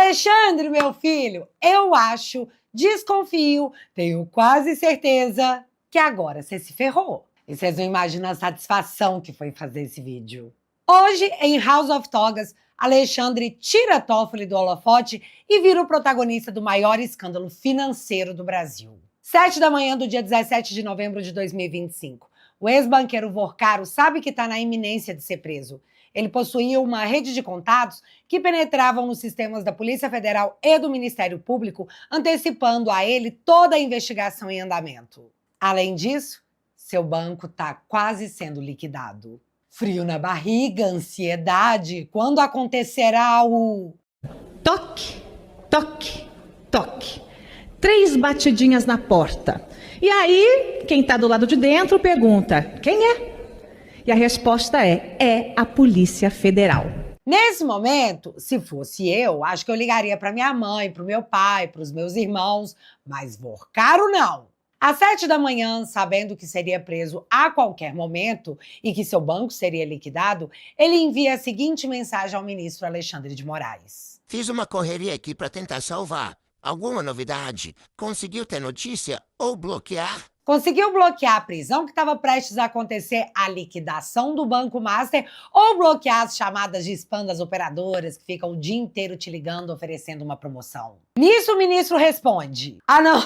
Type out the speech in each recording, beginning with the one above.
Alexandre, meu filho, eu acho, desconfio, tenho quase certeza que agora você se ferrou. E vocês não imaginam a satisfação que foi fazer esse vídeo. Hoje, em House of Togas, Alexandre tira Toffoli do holofote e vira o protagonista do maior escândalo financeiro do Brasil. 7 da manhã do dia 17 de novembro de 2025. O ex-banqueiro Vorcaro sabe que está na iminência de ser preso. Ele possuía uma rede de contatos que penetravam nos sistemas da Polícia Federal e do Ministério Público, antecipando a ele toda a investigação em andamento. Além disso, seu banco está quase sendo liquidado. Frio na barriga, ansiedade, quando acontecerá o... Toque, toque, toque. 3 batidinhas na porta. E aí, quem está do lado de dentro pergunta, quem é? E a resposta é a Polícia Federal. Nesse momento, se fosse eu, acho que eu ligaria para minha mãe, para o meu pai, para os meus irmãos, mas Vorcaro não. Às 7 da manhã, sabendo que seria preso a qualquer momento e que seu banco seria liquidado, ele envia a seguinte mensagem ao ministro Alexandre de Moraes. Fiz uma correria aqui para tentar salvar. Alguma novidade? Conseguiu ter notícia ou bloquear? Conseguiu bloquear a prisão que estava prestes a acontecer, a liquidação do Banco Master ou bloquear as chamadas de spam das operadoras que ficam o dia inteiro te ligando oferecendo uma promoção? Nisso o ministro responde. Ah não,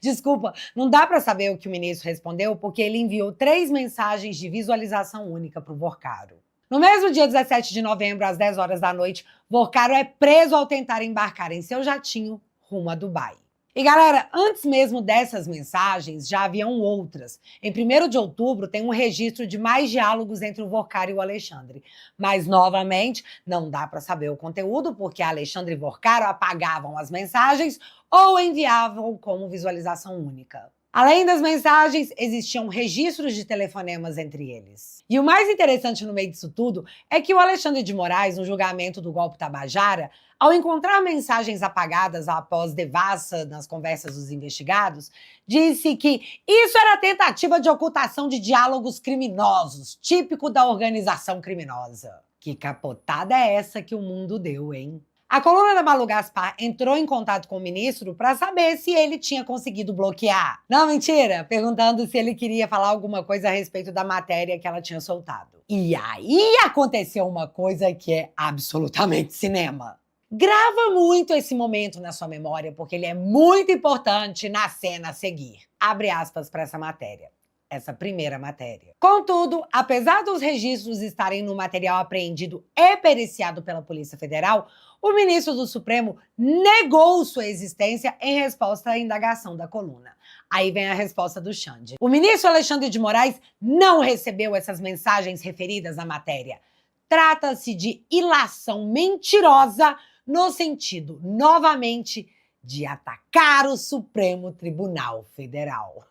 desculpa, não dá para saber o que o ministro respondeu porque ele enviou 3 mensagens de visualização única para o Vorcaro. No mesmo dia 17 de novembro, às 10 horas da noite, Vorcaro é preso ao tentar embarcar em seu jatinho rumo a Dubai. E galera, antes mesmo dessas mensagens, já haviam outras. Em 1º de outubro tem um registro de mais diálogos entre o Vorcaro e o Alexandre. Mas, novamente, não dá para saber o conteúdo, porque Alexandre e Vorcaro apagavam as mensagens ou enviavam como visualização única. Além das mensagens, existiam registros de telefonemas entre eles. E o mais interessante no meio disso tudo é que o Alexandre de Moraes, no julgamento do golpe Tabajara, ao encontrar mensagens apagadas após devassa nas conversas dos investigados, disse que isso era tentativa de ocultação de diálogos criminosos, típico da organização criminosa. Que capotada é essa que o mundo deu, hein? A coluna da Malu Gaspar entrou em contato com o ministro para saber se ele tinha conseguido bloquear. Não, mentira! Perguntando se ele queria falar alguma coisa a respeito da matéria que ela tinha soltado. E aí aconteceu uma coisa que é absolutamente cinema. Grava muito esse momento na sua memória, porque ele é muito importante na cena a seguir. Abre aspas para essa matéria. Essa primeira matéria. Contudo, apesar dos registros estarem no material apreendido e periciado pela Polícia Federal, o ministro do Supremo negou sua existência em resposta à indagação da coluna. Aí vem a resposta do Xande. O ministro Alexandre de Moraes não recebeu essas mensagens referidas na matéria. Trata-se de ilação mentirosa no sentido, novamente, de atacar o Supremo Tribunal Federal.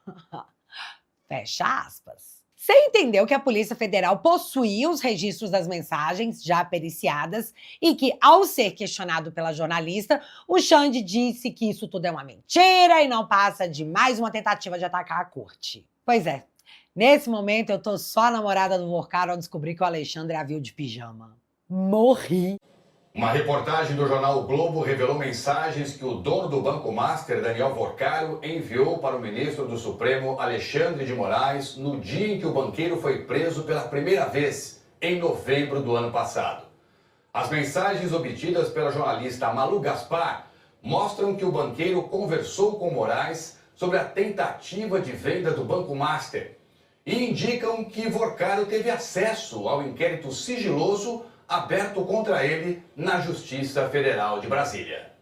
Fecha aspas. Você entendeu que a Polícia Federal possuía os registros das mensagens já periciadas e que, ao ser questionado pela jornalista, o Xande disse que isso tudo é uma mentira e não passa de mais uma tentativa de atacar a corte. Pois é, nesse momento eu tô só a namorada do Vorcaro ao descobrir que o Alexandre a viu de pijama. Morri. Uma reportagem do jornal o Globo revelou mensagens que o dono do Banco Master, Daniel Vorcaro, enviou para o ministro do Supremo, Alexandre de Moraes, no dia em que o banqueiro foi preso pela primeira vez, em novembro do ano passado. As mensagens obtidas pela jornalista Malu Gaspar mostram que o banqueiro conversou com Moraes sobre a tentativa de venda do Banco Master e indicam que Vorcaro teve acesso ao inquérito sigiloso aberto contra ele na Justiça Federal de Brasília.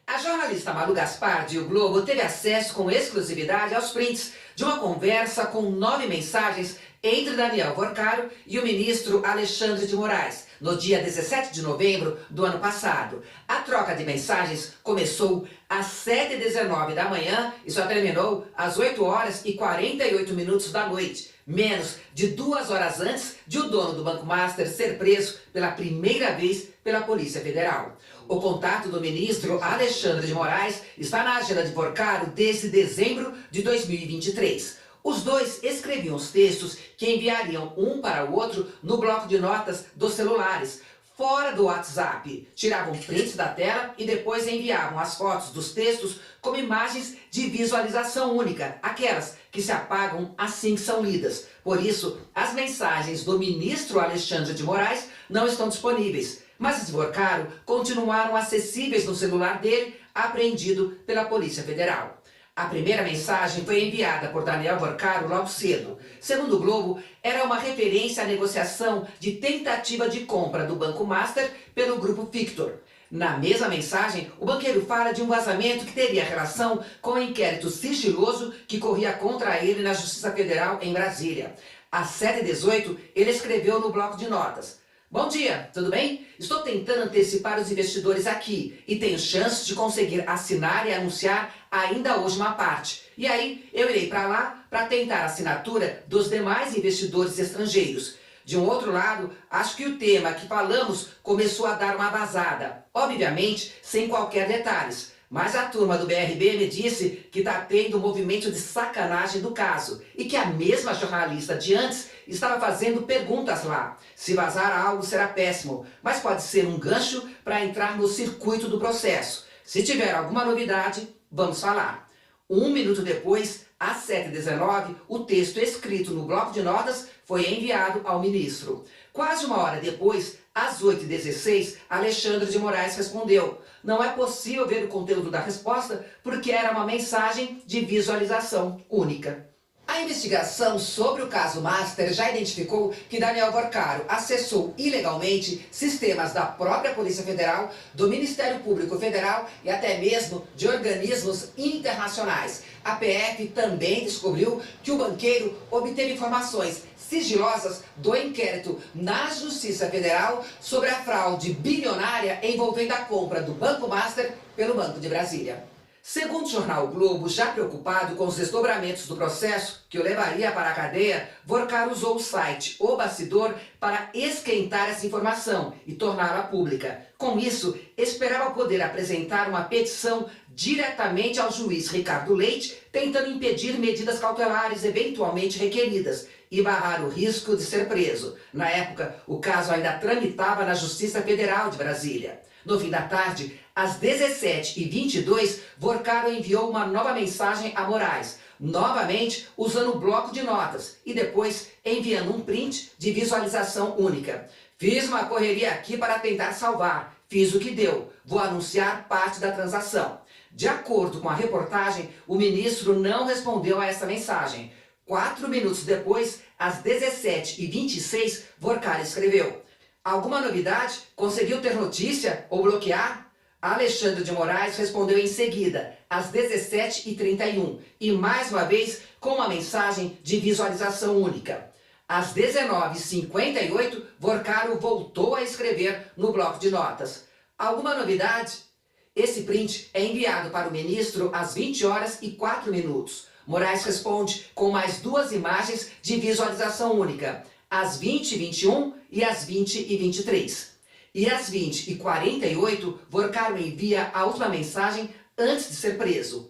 A jornalista Malu Gaspar, de O Globo, teve acesso com exclusividade aos prints de uma conversa com 9 mensagens entre Daniel Vorcaro e o ministro Alexandre de Moraes, no dia 17 de novembro do ano passado. A troca de mensagens começou às 7h19 da manhã e só terminou às 8h48 da noite, menos de 2 horas antes de o dono do Banco Master ser preso pela primeira vez pela Polícia Federal. O contato do ministro Alexandre de Moraes está na agenda de Vorcaro desde dezembro de 2023. Os dois escreviam os textos que enviariam um para o outro no bloco de notas dos celulares. fora do WhatsApp. Tiravam prints da tela e depois enviavam as fotos dos textos como imagens de visualização única, aquelas que se apagam assim que são lidas. Por isso, as mensagens do ministro Alexandre de Moraes não estão disponíveis, mas as de Vorcaro continuaram acessíveis no celular dele, apreendido pela Polícia Federal. A primeira mensagem foi enviada por Daniel Vorcaro logo cedo. Segundo o Globo, era uma referência à negociação de tentativa de compra do Banco Master pelo Grupo Victor. Na mesma mensagem, o banqueiro fala de um vazamento que teria relação com o inquérito sigiloso que corria contra ele na Justiça Federal em Brasília. Às 7h18, ele escreveu no bloco de notas: "Bom dia, tudo bem? Estou tentando antecipar os investidores aqui e tenho chance de conseguir assinar e anunciar ainda hoje uma parte. E aí eu irei para lá para tentar a assinatura dos demais investidores estrangeiros. De um outro lado, acho que o tema que falamos começou a dar uma vazada, obviamente sem qualquer detalhes. Mas a turma do BRB me disse que está tendo um movimento de sacanagem do caso e que a mesma jornalista de antes estava fazendo perguntas lá. Se vazar algo será péssimo, mas pode ser um gancho para entrar no circuito do processo. Se tiver alguma novidade, vamos falar." 1 minuto depois, às 7h19, o texto escrito no bloco de notas foi enviado ao ministro. Quase 1 hora depois, às 8h16, Alexandre de Moraes respondeu: "Não é possível ver o conteúdo da resposta porque era uma mensagem de visualização única." A investigação sobre o caso Master já identificou que Daniel Vorcaro acessou ilegalmente sistemas da própria Polícia Federal, do Ministério Público Federal e até mesmo de organismos internacionais. A PF também descobriu que o banqueiro obteve informações sigilosas do inquérito na Justiça Federal sobre a fraude bilionária envolvendo a compra do Banco Master pelo Banco de Brasília. Segundo o jornal o Globo, já preocupado com os desdobramentos do processo que o levaria para a cadeia, Vorcaro usou o site O Bastidor para esquentar essa informação e torná-la pública. Com isso, esperava poder apresentar uma petição diretamente ao juiz Ricardo Leite, tentando impedir medidas cautelares eventualmente requeridas e barrar o risco de ser preso. Na época, o caso ainda tramitava na Justiça Federal de Brasília. No fim da tarde, às 17h22, Vorcaro enviou uma nova mensagem a Moraes, novamente usando o bloco de notas e depois enviando um print de visualização única. "Fiz uma correria aqui para tentar salvar. Fiz o que deu. Vou anunciar parte da transação." De acordo com a reportagem, o ministro não respondeu a essa mensagem. 4 minutos depois, às 17h26, Vorcaro escreveu: "Alguma novidade? Conseguiu ter notícia ou bloquear?" Alexandre de Moraes respondeu em seguida, às 17h31, e mais uma vez com uma mensagem de visualização única. Às 19h58, Vorcaro voltou a escrever no bloco de notas: "Alguma novidade?" Esse print é enviado para o ministro às 20h04. Moraes responde com mais 2 imagens de visualização única, às 20h21 e às 20h23. E às 20h48, Vorcaro envia a última mensagem antes de ser preso.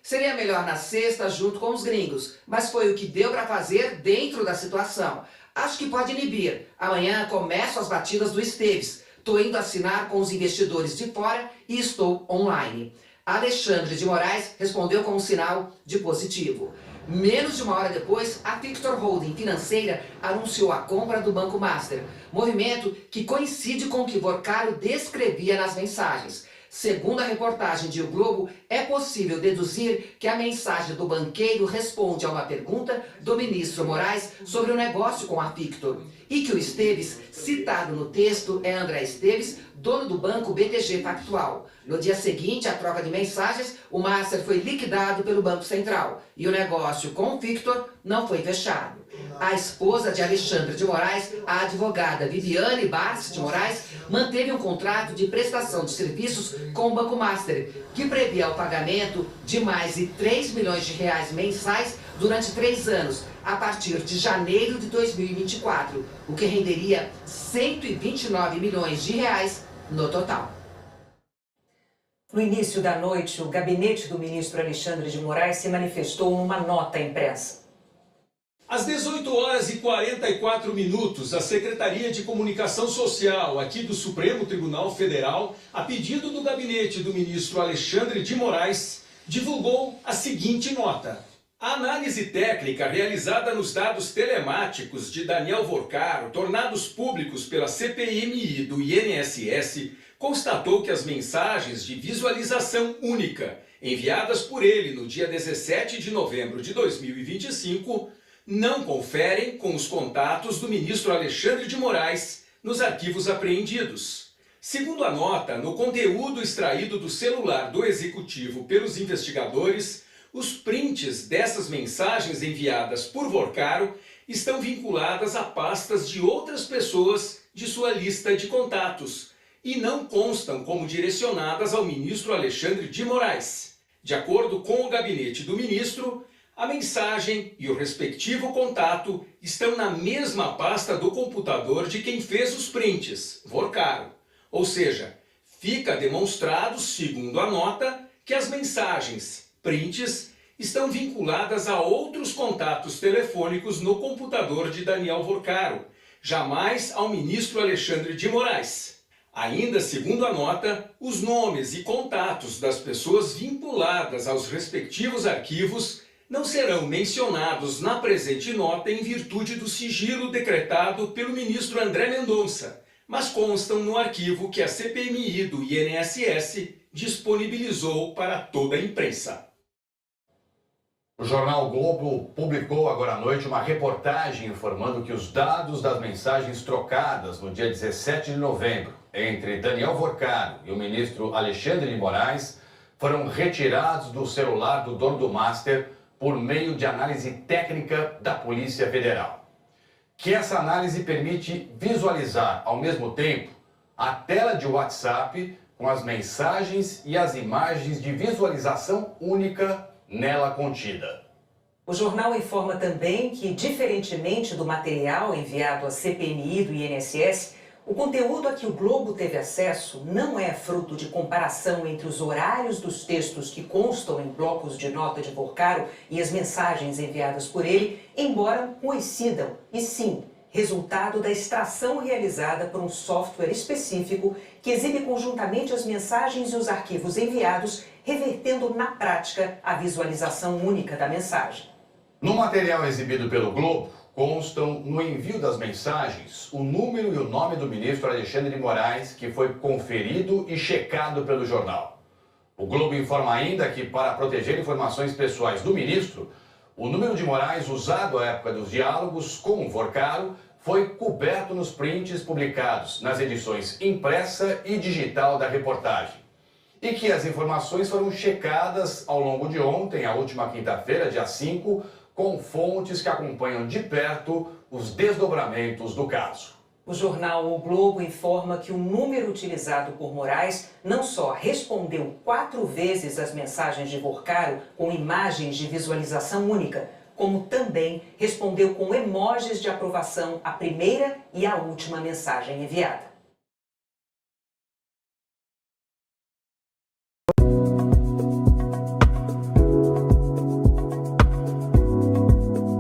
Seria melhor na sexta junto com os gringos, mas foi o que deu para fazer dentro da situação. Acho que pode inibir. Amanhã começam as batidas do Esteves. Tô indo assinar com os investidores de fora e estou online. Alexandre de Moraes respondeu com um sinal de positivo. Menos de 1 hora depois, a Victor Holding Financeira anunciou a compra do Banco Master, movimento que coincide com o que Vorcaro descrevia nas mensagens. Segundo a reportagem de O Globo, é possível deduzir que a mensagem do banqueiro responde a uma pergunta do ministro Moraes sobre o negócio com a Victor, e que o Esteves, citado no texto, é André Esteves, dono do banco BTG Pactual. No dia seguinte à troca de mensagens, o Master foi liquidado pelo Banco Central e o negócio com o Victor não foi fechado. A esposa de Alexandre de Moraes, a advogada Viviane Barsi de Moraes, manteve um contrato de prestação de serviços com o Banco Master, que previa o pagamento de mais de 3 milhões de reais mensais durante 3 anos, a partir de janeiro de 2024, o que renderia 129 milhões de reais no total. No início da noite, o gabinete do ministro Alexandre de Moraes se manifestou numa nota à imprensa. Às 18h44, a Secretaria de Comunicação Social aqui do Supremo Tribunal Federal, a pedido do gabinete do ministro Alexandre de Moraes, divulgou a seguinte nota. A análise técnica realizada nos dados telemáticos de Daniel Vorcaro, tornados públicos pela CPMI do INSS, constatou que as mensagens de visualização única enviadas por ele no dia 17 de novembro de 2025 não conferem com os contatos do ministro Alexandre de Moraes nos arquivos apreendidos. Segundo a nota, no conteúdo extraído do celular do executivo pelos investigadores, os prints dessas mensagens enviadas por Vorcaro estão vinculadas a pastas de outras pessoas de sua lista de contatos e não constam como direcionadas ao ministro Alexandre de Moraes. De acordo com o gabinete do ministro, a mensagem e o respectivo contato estão na mesma pasta do computador de quem fez os prints, Vorcaro. Ou seja, fica demonstrado, segundo a nota, que as mensagens, prints, estão vinculadas a outros contatos telefônicos no computador de Daniel Vorcaro, jamais ao ministro Alexandre de Moraes. Ainda segundo a nota, os nomes e contatos das pessoas vinculadas aos respectivos arquivos não serão mencionados na presente nota em virtude do sigilo decretado pelo ministro André Mendonça, mas constam no arquivo que a CPMI do INSS disponibilizou para toda a imprensa. O jornal Globo publicou agora à noite uma reportagem informando que os dados das mensagens trocadas no dia 17 de novembro entre Daniel Vorcaro e o ministro Alexandre de Moraes foram retirados do celular do dono do Master por meio de análise técnica da Polícia Federal. Que essa análise permite visualizar ao mesmo tempo a tela de WhatsApp com as mensagens e as imagens de visualização única nela contida. O jornal informa também que, diferentemente do material enviado à CPMI do INSS, o conteúdo a que o Globo teve acesso não é fruto de comparação entre os horários dos textos que constam em blocos de nota de Vorcaro e as mensagens enviadas por ele, embora coincidam, e sim, resultado da extração realizada por um software específico que exibe conjuntamente as mensagens e os arquivos enviados, revertendo na prática a visualização única da mensagem. No material exibido pelo Globo, constam no envio das mensagens o número e o nome do ministro Alexandre de Moraes, que foi conferido e checado pelo jornal. O Globo informa ainda que, para proteger informações pessoais do ministro, o número de Moraes usado à época dos diálogos com o Vorcaro foi coberto nos prints publicados nas edições impressa e digital da reportagem. E que as informações foram checadas ao longo de ontem, a última quinta-feira, dia 5, com fontes que acompanham de perto os desdobramentos do caso. O jornal O Globo informa que o número utilizado por Moraes não só respondeu 4 vezes as mensagens de Vorcaro com imagens de visualização única, como também respondeu com emojis de aprovação a primeira e a última mensagem enviada.